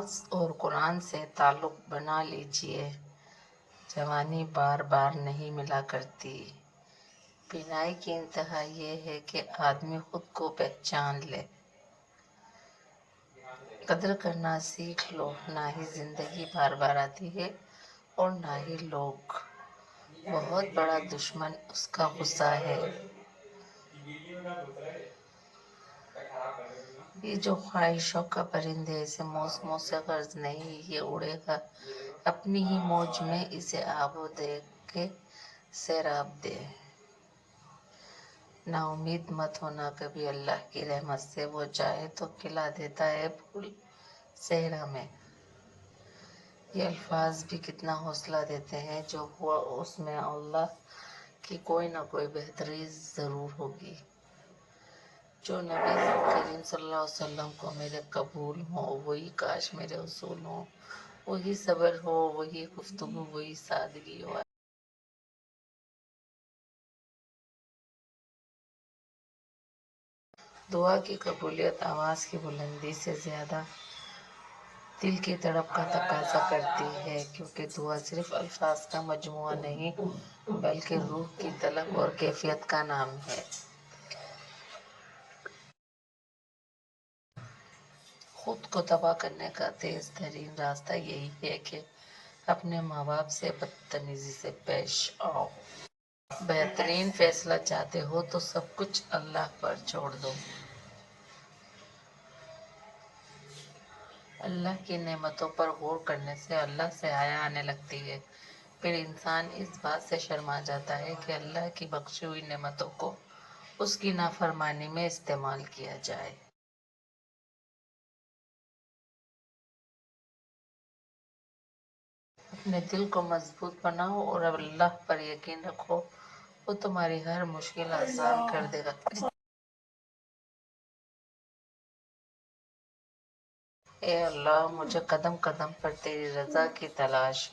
نماز اور قرآن سے تعلق بنا لیجئے۔ جوانی بار بار نہیں ملا کرتی۔ بینائی کی انتہا یہ ہے کہ آدمی خود کو پہچان لے۔ قدر کرنا سیکھ لو۔ نہ ہی زندگی بار بار آتی ہے اور نہ ہی لوگ۔ بہت بڑا دشمن اس کا غصہ ہے۔ یہ جو خواہشوں کا پرندہ ہے اسے موسموں سے غرض نہیں، یہ اڑے گا اپنی ہی موج میں، اسے آب و دے کے سیراب دے۔ نا امید مت ہونا کبھی اللہ کی رحمت سے، وہ چاہے تو کھلا دیتا ہے پھول صحرا میں۔ یہ الفاظ بھی کتنا حوصلہ دیتے ہیں، جو ہوا اس میں اللہ کی کوئی نہ کوئی بہتری ضرور ہوگی۔ جو نبی کریم صلی اللہ علیہ وسلم کو میرے قبول ہوں، وہی کاش میرے اصول ہوں، وہی صبر ہو، وہی گفتگو، وہی سادگی ہو۔ دعا کی قبولیت آواز کی بلندی سے زیادہ دل کی تڑپ کا تقاضا کرتی ہے، کیونکہ دعا صرف الفاظ کا مجموعہ نہیں بلکہ روح کی طلب اور کیفیت کا نام ہے۔ خود کو تباہ کرنے کا تیز ترین راستہ یہی ہے کہ اپنے ماں باپ سے بدتمیزی سے پیش آؤ۔ بہترین فیصلہ چاہتے ہو تو سب کچھ اللہ پر چھوڑ دو۔ اللہ کی نعمتوں پر غور کرنے سے اللہ سے حیا آنے لگتی ہے۔ پھر انسان اس بات سے شرما جاتا ہے کہ اللہ کی بخشی ہوئی نعمتوں کو اس کی نافرمانی میں استعمال کیا جائے۔ اپنے دل کو مضبوط بناؤ اور اللہ پر یقین رکھو، وہ تمہاری ہر مشکل آسان کر دے گا۔ اے اللہ، مجھے قدم قدم پر تیری رضا کی تلاش